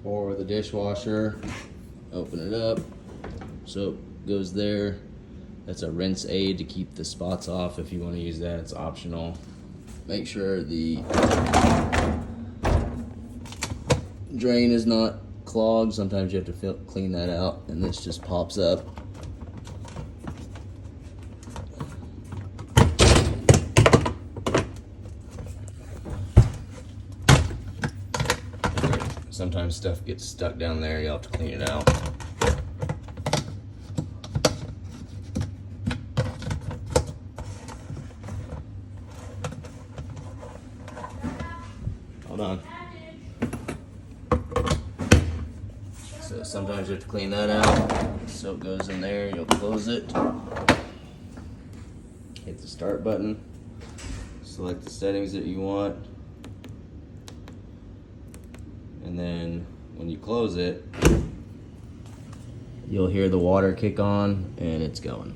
For the dishwasher, open it up, soap goes there. That's a rinse aid to keep the spots off. If you want to use that, it's optional. Make sure the drain is not clogged. Sometimes you have to clean that out, and this just pops up. Sometimes stuff gets stuck down there, you'll have to clean it out. Hold on. So sometimes you have to clean that out. Soap goes in there, you'll close it. Hit the start button. Select the settings that you want. And then when you close it, you'll hear the water kick on and it's going.